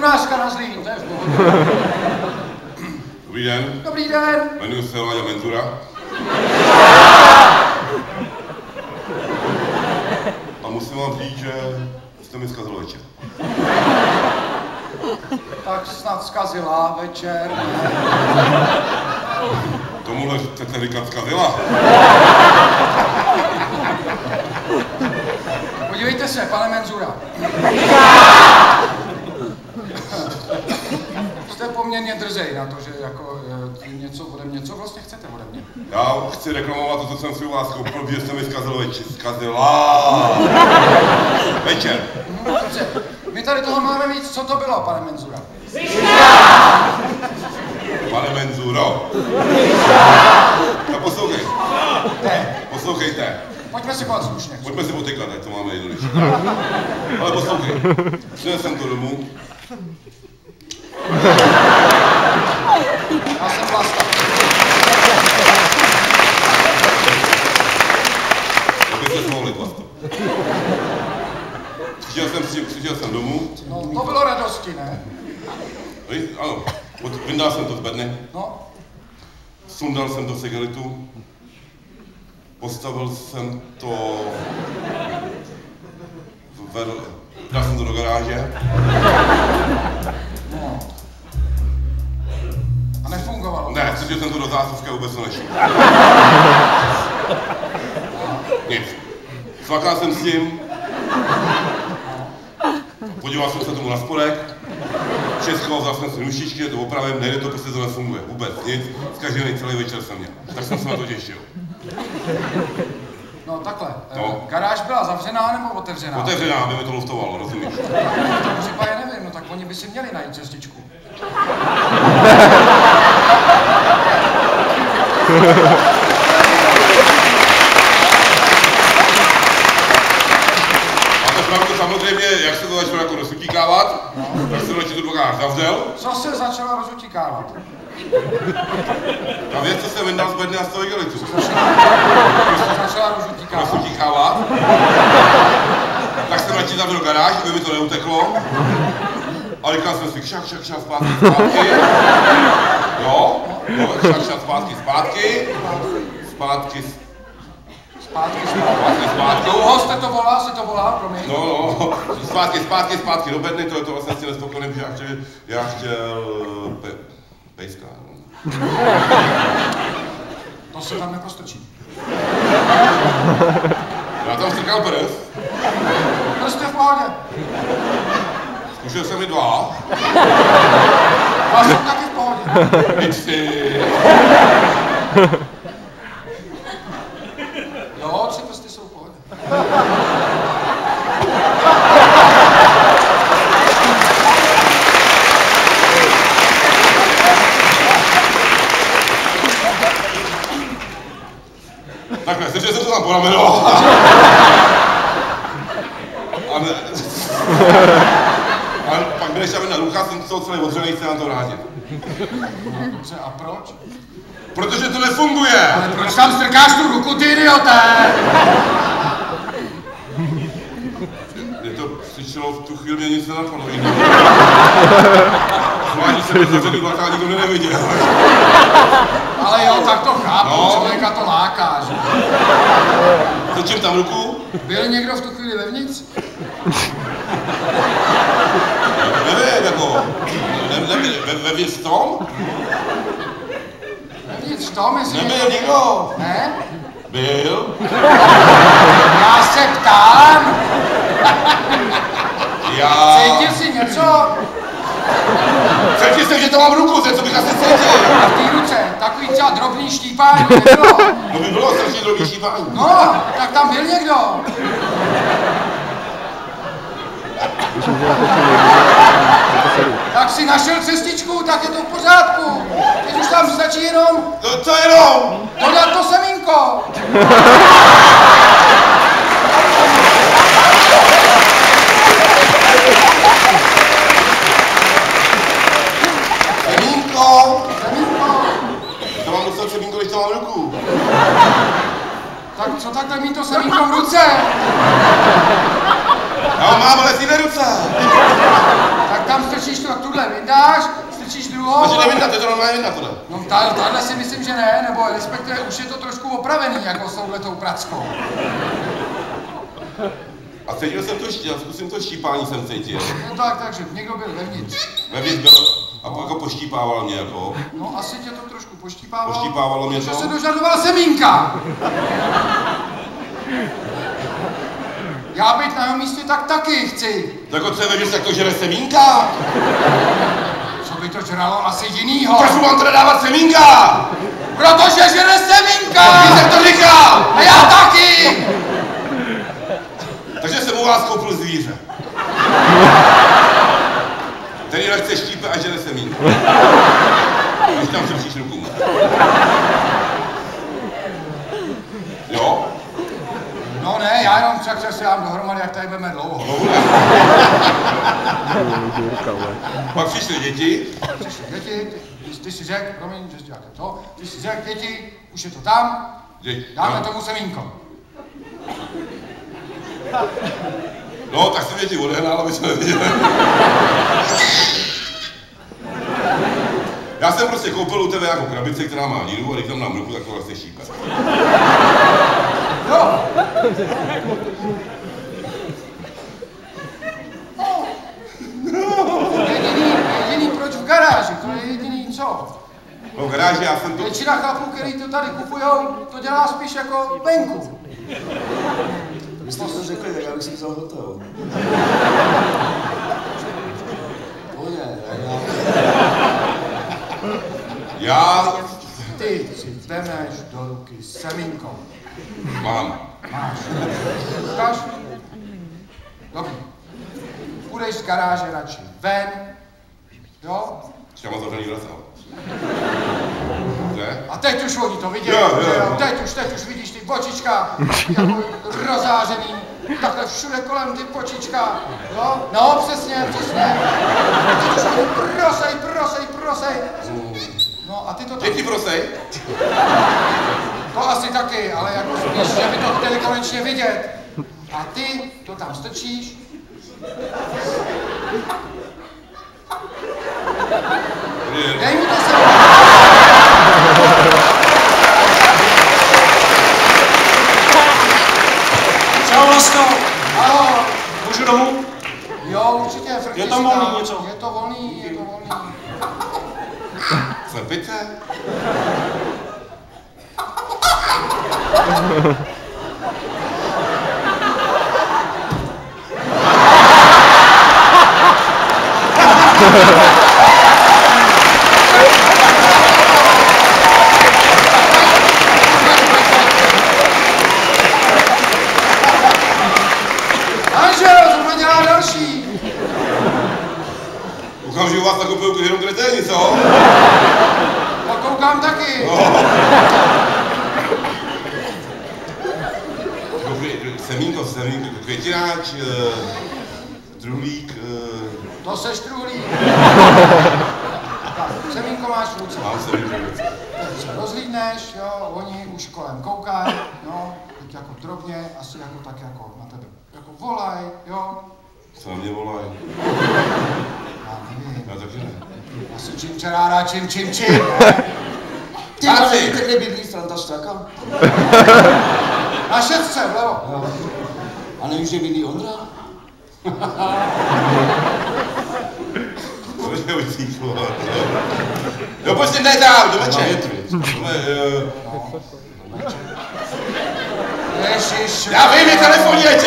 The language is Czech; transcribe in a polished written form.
čurnářka na Zlín, to je v pohodě. Dobrý den. Dobrý den. Jmenuji se Láďa Menzura. A musím vám říct, že jste mi zkazil večer. Tak snad zkazila večer, ne? Tomuhle chcete říkat zkazila? Podívejte se, pane Menzura. Jste poměrně drzej na to, že jako něco ode mě. Co vlastně chcete ode mě? Já chci reklamovat to, co jsem si u vás koupil, protože jste mi zkazil večer. Zkazila! Večer. Dobře. My tady toho máme víc. Co to bylo, pane Menzura? Pane Menzuro. Tak poslouchej. Poslouchejte. Pojďme si chovat slušně. Pojďme si potykat, ať to máme jednodušší. Ale poslouchej. Přinesl jsem to domů. Já jsem Vlasta. Abyste se mohli Vlasto. Přišel jsem domů. No, to bylo radosti, ne? Ano. Vyndal jsem to z bedny. No. Sundal jsem to cigaritu. Postavil jsem to... Dal jsem to do garáže. No. A nefungovalo? Ne, cítil jsem to do zásuvky a vůbec to nešlo. Nic. Svakal jsem s tím. Podíval jsem se tomu na spodek. Česko, vzal jsem si nůžičky, to opravím, nejde to, prostě to nefunguje. Vůbec nic. Zkažený celý večer jsem měl. Tak jsem se na to těšil. No takhle, No. Garáž byla zavřená nebo otevřená? Otevřená, aby mi to luftovalo, rozumíš? To třeba je nevím, no tak oni by si měli najít cestičku. Máte pravdu, samozřejmě, jak se to začalo jako rozutíkávat, tak jsem letí tu dvokář zavřel. Co se začalo rozutíkávat? Ta věc, co jsem vyndal z bedny a z toho igelitu. Začala rozutíkávat. Rozutíkávat. Tak jsem letí zavřel garáž, aby mi to neuteklo. A říkal jsem si kšak, zpátky. Jo, kšak, zpátky. Dlouho jste to volal, promiň. No, zpátky do bedny, to vlastně si nespokojený, protože já chtěl pejska. To se tam neprostrčí. Já tam strkal prst. Prst je v pohodě. Zkušel jsem i 2. Já jsem taky v pohodě. Jo, 3 prsty jsou v pohodě. Takhle, slyšel jsem to tam po rameno. A pak když tam na rucha, jsem to celý odřenej, chci nám to vrátit. Dobře, a proč? Protože to nefunguje! Ale proč tam strkáš tu ruku, ty idioté? Mě to přišlo, v tu chvíli mě nic nenapadlo jiného. Zvlášť se mi zavřený dvakrát, nikdo mě neviděl. Ale jo, tak to chápu, No. člověka to láká, že? Točím tam ruku. Byl někdo v tu chvíli vevnitř? Nevím, jako... Vevnitř v tom? Vevnitř v tom, jestli... Nebyl nikdo. Ne? Byl. Já se ptám! Já... Cítil jsi něco? Cítil jsem, že to mám ruku, co bych asi cítil. A v té ruce, takový třeba drobný štípání nebylo? No by bylo strašně drobný šípání. No, tak tam byl někdo. Tak si našel cestičku, tak je to v pořádku. Teď už tam stačí jenom No co jenom? dodat to semínko. Semínko. Semínko. To mám dostat semínko, když to mám ruku. Tak co takhle mít to semínko v ruce? Já ho mám, ale z jiné ruce. Tak tam strčíš to, tuhle vydáš, strčíš druhou. Takže nevinda, to je to normálně vinda tohle. No tahle si myslím, že ne, nebo respektive už je to trošku opravený, jako s touhletou prackou. A cítil jsem to zkusím to štípání jsem cítil. No takže někdo byl vevnitř. Vevnitř byl a jako poštípával mě jako. No asi tě to trošku poštípávalo. Poštípávalo mě to. Protože se dožadoval semínka. Já být na jeho místě tak taky chci. Tak od sebe, že se jako žere semínka? Co by to žralo asi jinýho? Proč mu mám teda dávat semínka? Protože žere semínka! Když jsem to říkal! A já taky! Takže jsem u vás koupil zvíře. Který lehce štípe a žere semínka. Když tam přepříš ruku. Jo? No ne, já jenom však se dám dohromady, jak tady budeme dlouho. Pak přišly děti. Ty si řekl, promiň, že děláte to, ty si řekl, děti, už je to tam, dáme tomu semínko. No, tak jsem děti odehnal, aby jsme neviděli. Já jsem prostě koupil u tebe jako krabici, která má díru a když tam dám ruku, tak to vlastně šípe. Jo. Jediný proč v garáži, to je jediný co. No v garáži já jsem to... Většina chlapů, který to tady kupujou, to dělá spíš jako venku. Vy jste to řekli, tak já bych si vzal hotel. Já... Ty si vemeš do ruky semínko. Mám. Máš. Ukáž? Dobrý. Půjdeš z garáže radši ven. Jo? Ještě mám zavřený vrata. Ne? A teď už oni to viděli, jo. Teď už vidíš ty očička, jako rozářený, takhle všude kolem ty očička, jo? No, přesně. A teď už oni prosej. No a ty to tam... Děti prosej. To asi taky, ale jako spíš, že by to chtěli konečně vidět. A ty to tam strčíš. Dej mi to sem. Čau, Lasko. Ahoj. Můžu domů? Jo, určitě. Je tam volný něco? Je to volný. Slepice? Zrovna dělá další. Koukám, že u vás nakupují jenom kreténi, co? A koukám taky. Semínko, květináč, truhlík. To seš truhlík. Tak, semínko máš v ruce. Mám semínko v ruce. Teď se rozhlídneš, jo, oni už kolem koukají, no, teď jako drobně, asi jako tak jako na tebe. Jako volaj, jo. Co na mě volají? Já nevím. Já taky ne. Asi čimčerára, čim. Ty ale víte, kde bydlí Franta Straka? Na šestce, vlevo. A nevíš, kde bydlí Ondra? To je utíklo. Jo, prostě ne tam, do večer. Ježiš. Já vím, je telefonní, ať